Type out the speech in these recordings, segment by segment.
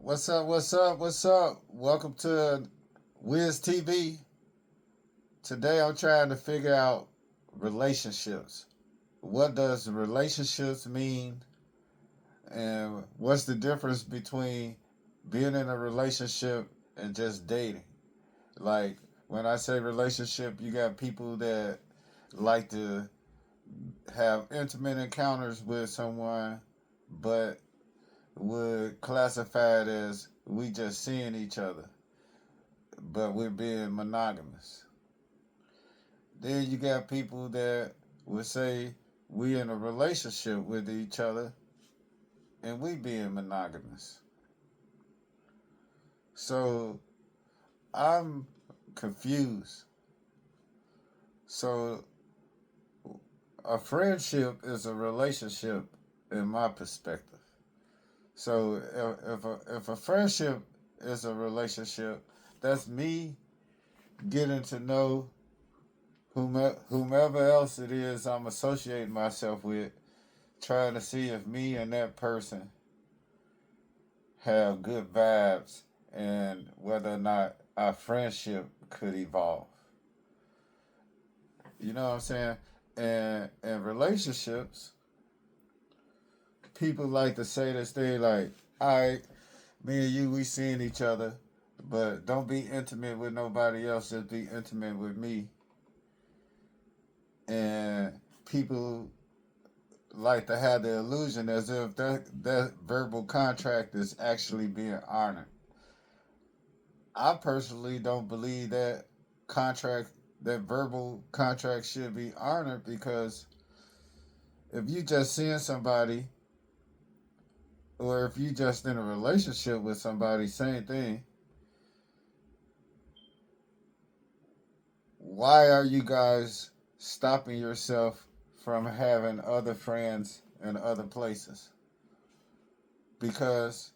What's up? What's up? What's up? Welcome to Wiz TV. Today I'm trying to figure out relationships. What does relationships mean? And what's the difference between being in a relationship and just dating? Like, when I say relationship, you got people that like to have intimate encounters with someone, but would classify it as we just seeing each other, but we're being monogamous. Then you got people that would say we in a relationship with each other and we being monogamous. So I'm confused. So a friendship is a relationship in my perspective. So if a friendship is a relationship, that's me getting to know whomever else it is I'm associating myself with, trying to see if me and that person have good vibes and whether or not our friendship could evolve. You know what I'm saying? And in relationships, people like to say this thing like, all right, me and you, we seeing each other, but don't be intimate with nobody else, just be intimate with me. And people like to have the illusion as if that verbal contract is actually being honored. I personally don't believe contract that verbal contract should be honored because if you just seeing somebody or if you just in a relationship with somebody, same thing. Why are you guys stopping yourself from having other friends in other places? Because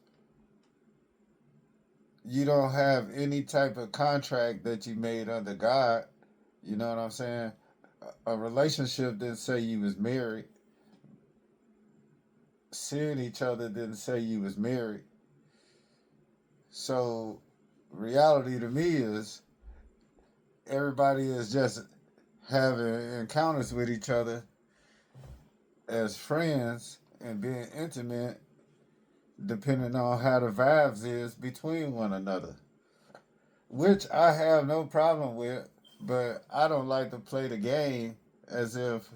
you don't have any type of contract that you made under God. You know what I'm saying? A relationship didn't say you was married. Seeing each other didn't say you was married. So reality to me is everybody is just having encounters with each other as friends and being intimate depending on how the vibes is between one another. Which I have no problem with, but I don't like to play the game as if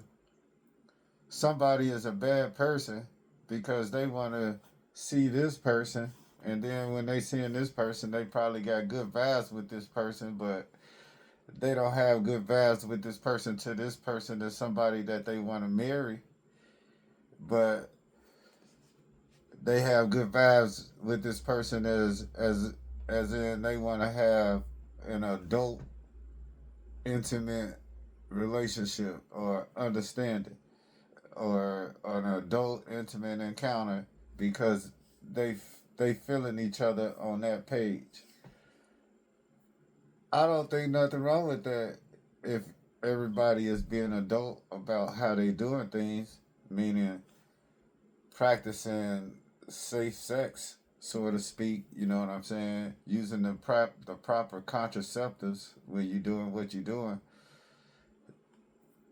somebody is a bad person because they want to see this person, and then when they seeing this person, they probably got good vibes with this person, but they don't have good vibes with this person to this person to somebody that they want to marry, but they have good vibes with this person as in they want to have an adult intimate relationship or understanding or an adult intimate encounter because they they feeling each other on that page. I don't think nothing wrong with that if everybody is being adult about how they doing things, meaning practicing safe sex, so to speak. You know what I'm saying? Using the proper contraceptives when you're doing what you're doing.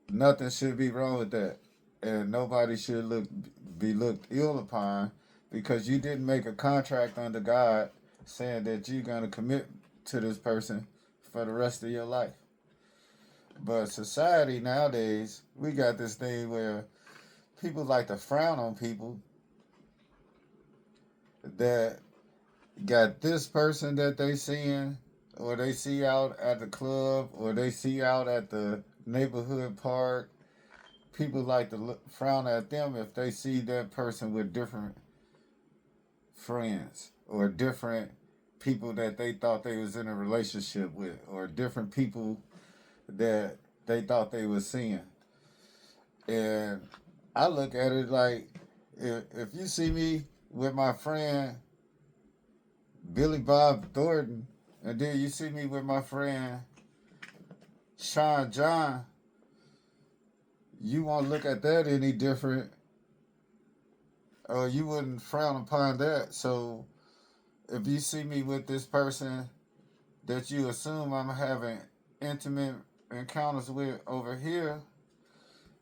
Nothing should be wrong with that, and nobody should be looked ill upon because you didn't make a contract under God saying that you're gonna commit to this person for the rest of your life. But society nowadays, we got this thing where people like to frown on people that got this person that they seeing or they see out at the club or they see out at the neighborhood park. People like to frown at them if they see that person with different friends or different people that they thought they was in a relationship with or different people that they thought they was seeing. And I look at it like if you see me with my friend Billy Bob Thornton and then you see me with my friend Sean John, you won't look at that any different or you wouldn't frown upon that. So if you see me with this person that you assume I'm having intimate encounters with over here,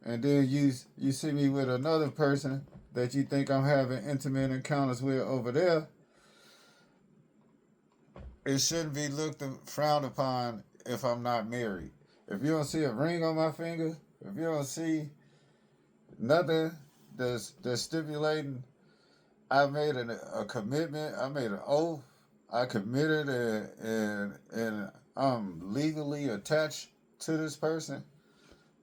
and then you see me with another person that you think I'm having intimate encounters with over there, it shouldn't be frowned upon if I'm not married. If you don't see a ring on my finger, if you don't see nothing that's stipulating I made a commitment, I made an oath, I committed and I'm legally attached to this person,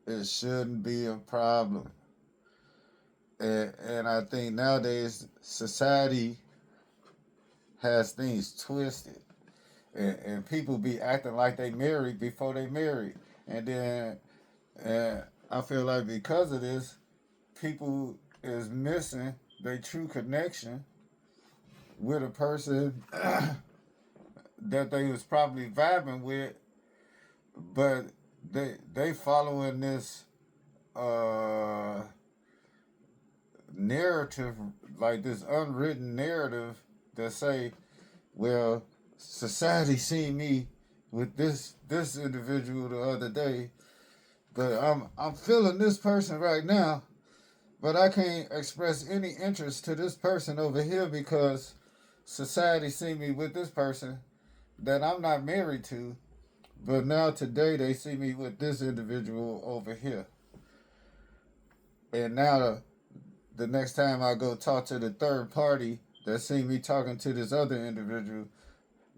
it shouldn't be a problem. And I think nowadays society has things twisted. And people be acting like they married before they married. And then and I feel like because of this, people is missing their true connection with a person that they was probably vibing with, but they following this uh, narrative, like this unwritten narrative that say, well, society seen me with this individual the other day, but I'm feeling this person right now, but I can't express any interest to this person over here because society see me with this person that I'm not married to, but now today they see me with this individual over here. And now the next time I go talk to the third party that see me talking to this other individual,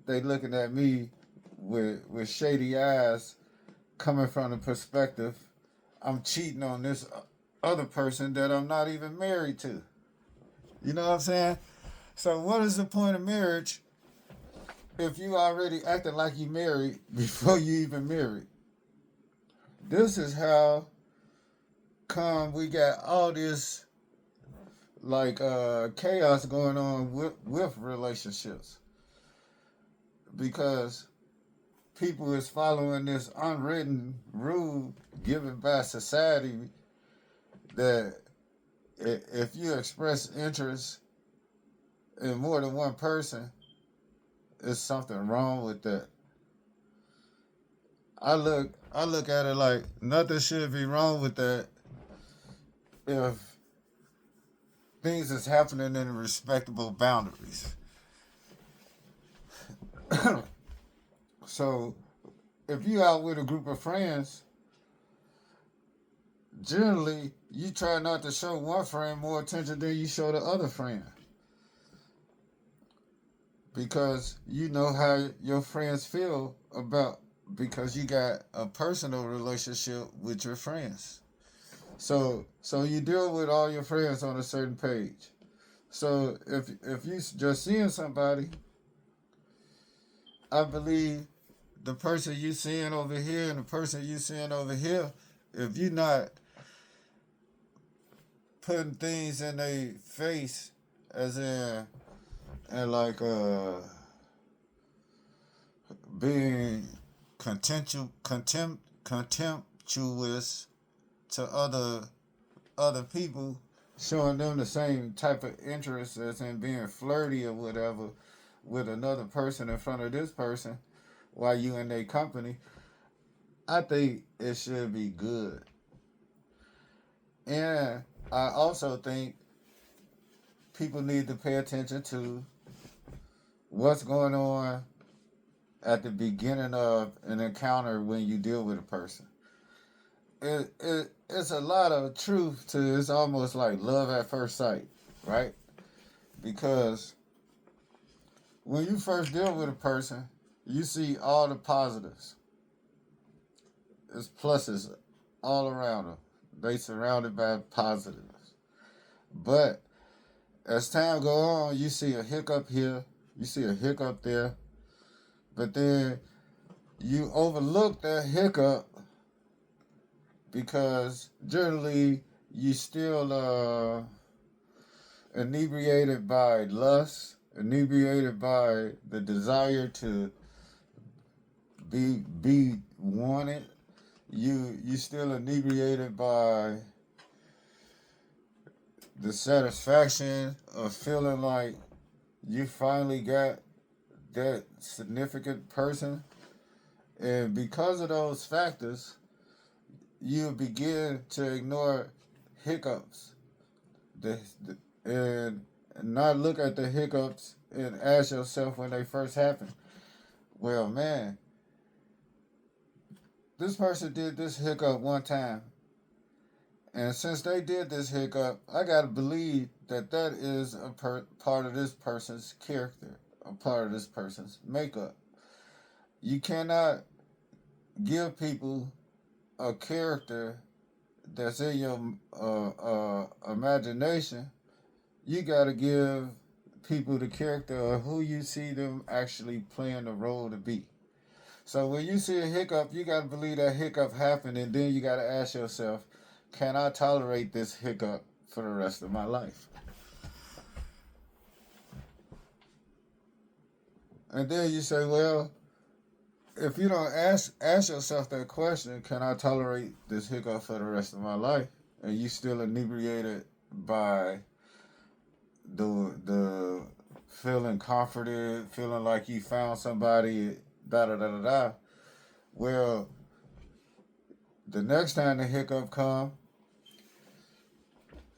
they looking at me with shady eyes coming from the perspective I'm cheating on this other person that I'm not even married to. You know what I'm saying? So what is the point of marriage if you already acting like you married before you even married? This is how come we got all this like chaos going on with relationships, because people is following this unwritten rule given by society that if you express interest in more than one person, there's something wrong with that. I look at it like nothing should be wrong with that if things is happening in respectable boundaries. So if you out with a group of friends, generally you try not to show one friend more attention than you show the other friend, because you know how your friends feel about, because you got a personal relationship with your friends. So you deal with all your friends on a certain page. So if you just seeing somebody, I believe the person you seeing over here and the person you seeing over here, if you not putting things in their face, as in and like being contemptuous to other people, showing them the same type of interest as in being flirty or whatever with another person in front of this person while you in their company, I think it should be good. And I also think people need to pay attention to what's going on at the beginning of an encounter when you deal with a person. It's a lot of truth to it's almost like love at first sight, right? Because when you first deal with a person, you see all the positives. There's pluses all around them. They surrounded by positives. But as time go on, you see a hiccup here, you see a hiccup there, but then you overlook that hiccup because generally you still inebriated by lust, inebriated by the desire to be wanted. You still inebriated by the satisfaction of feeling like you finally got that significant person. And because of those factors, you begin to ignore hiccups the, and not look at the hiccups and ask yourself when they first happen. Well, man, this person did this hiccup one time. And since they did this hiccup, I got to believe that that is a part of this person's character, a part of this person's makeup. You cannot give people a character that's in your imagination. You got to give people the character of who you see them actually playing the role to be. So when you see a hiccup, you got to believe that hiccup happened, and then you got to ask yourself, can I tolerate this hiccup for the rest of my life? And then you say, well, if you don't ask yourself that question, can I tolerate this hiccup for the rest of my life? And you still inebriated by the feeling comforted, feeling like you found somebody, da da da da da. Well, the next time the hiccup come,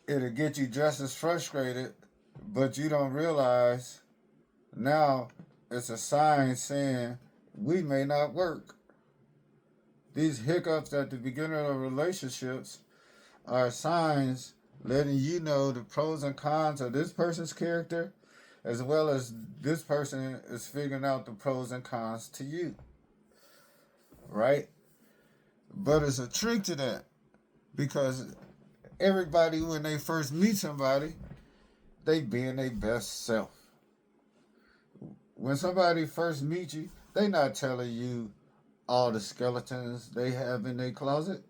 it'll get you just as frustrated, but you don't realize now it's a sign saying we may not work. These hiccups at the beginning of relationships are signs letting you know the pros and cons of this person's character, as well as this person is figuring out the pros and cons to you. Right? But it's a trick to that because everybody, when they first meet somebody, they being their best self. When somebody first meets you, they not telling you all the skeletons they have in their closet.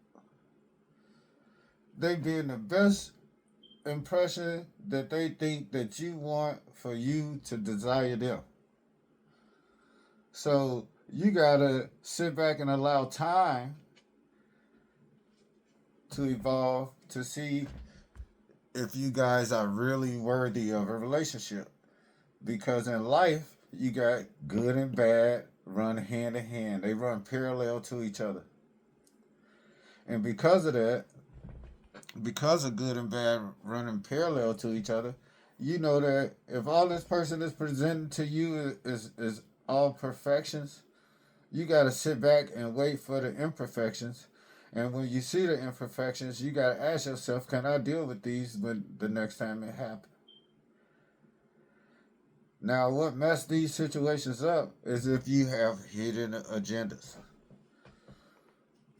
They being the best impression that they think that you want for you to desire them. So you gotta sit back and allow time to evolve to see if you guys are really worthy of a relationship. Because in life, you got good and bad run hand in hand. They run parallel to each other. And because of that, because of good and bad running parallel to each other, you know that if all this person is presenting to you is all perfections, you got to sit back and wait for the imperfections. And when you see the imperfections, you got to ask yourself, can I deal with these when the next time it happens? Now, what messed these situations up is if you have hidden agendas.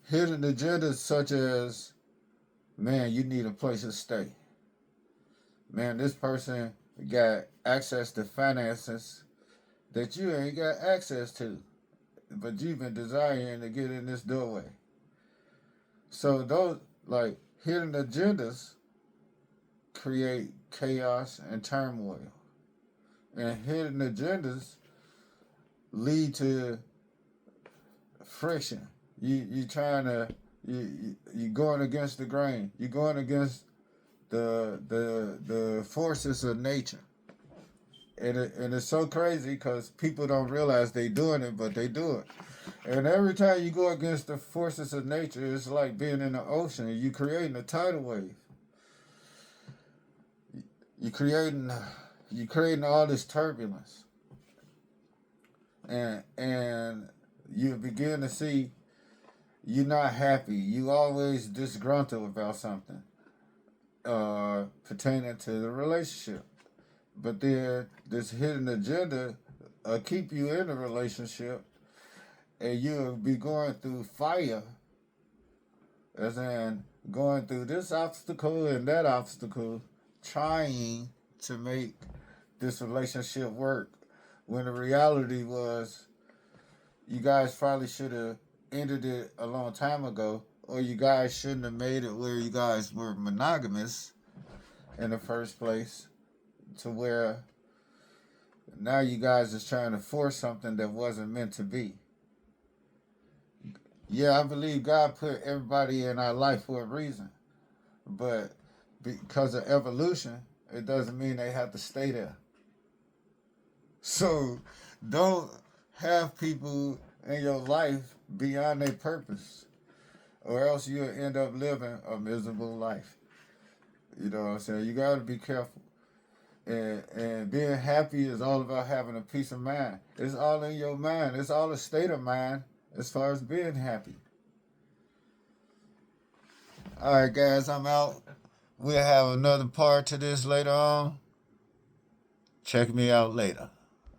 Hidden agendas such as, man, you need a place to stay. Man, this person got access to finances that you ain't got access to, but you've been desiring to get in this doorway. So those like hidden agendas create chaos and turmoil. And hidden agendas lead to friction. You trying to you going against the grain. You're going against the forces of nature. And it's so crazy because people don't realize they doing it, but they do it. And every time you go against the forces of nature, it's like being in the ocean. You creating a tidal wave. You creating you creating all this turbulence, and you begin to see you're not happy. You always disgruntled about something pertaining to the relationship. But then this hidden agenda keep you in a relationship, and you'll be going through fire, as in going through this obstacle and that obstacle, trying to make this relationship work. When the reality was, you guys probably should have ended it a long time ago, or you guys shouldn't have made it where you guys were monogamous in the first place, to where now you guys is trying to force something that wasn't meant to be. Yeah, I believe God put everybody in our life for a reason, but because of evolution, it doesn't mean they have to stay there. So Don't have people in your life beyond their purpose, or else you'll end up living a miserable life. You know what I'm saying? You got to be careful. And being happy is all about having a peace of mind. It's all in your mind. It's all a state of mind as far as being happy. All right, guys, I'm out. We'll have another part to this later on. Check me out later.